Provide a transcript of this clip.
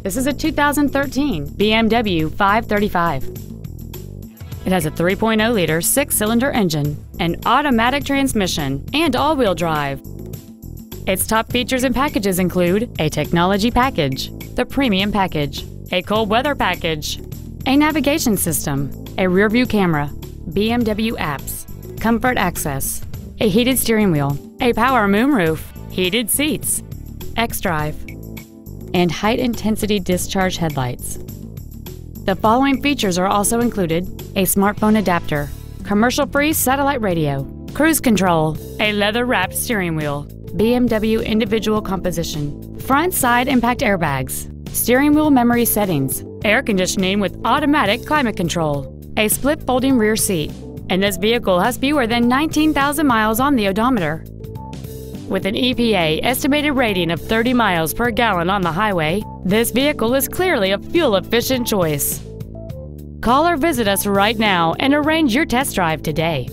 This is a 2013 BMW 535. It has a 3.0-liter six-cylinder engine, an automatic transmission, and all-wheel drive. Its top features and packages include a technology package, the premium package, a cold weather package, a navigation system, a rear-view camera, BMW apps, comfort access, a heated steering wheel, a power moonroof, heated seats, xDrive, and high-intensity discharge headlights. The following features are also included: a smartphone adapter, commercial-free satellite radio, cruise control, a leather-wrapped steering wheel, BMW individual composition, front side impact airbags, steering wheel memory settings, air conditioning with automatic climate control, a split folding rear seat, and this vehicle has fewer than 19,000 miles on the odometer. With an EPA estimated rating of 30 miles per gallon on the highway, this vehicle is clearly a fuel-efficient choice. Call or visit us right now and arrange your test drive today.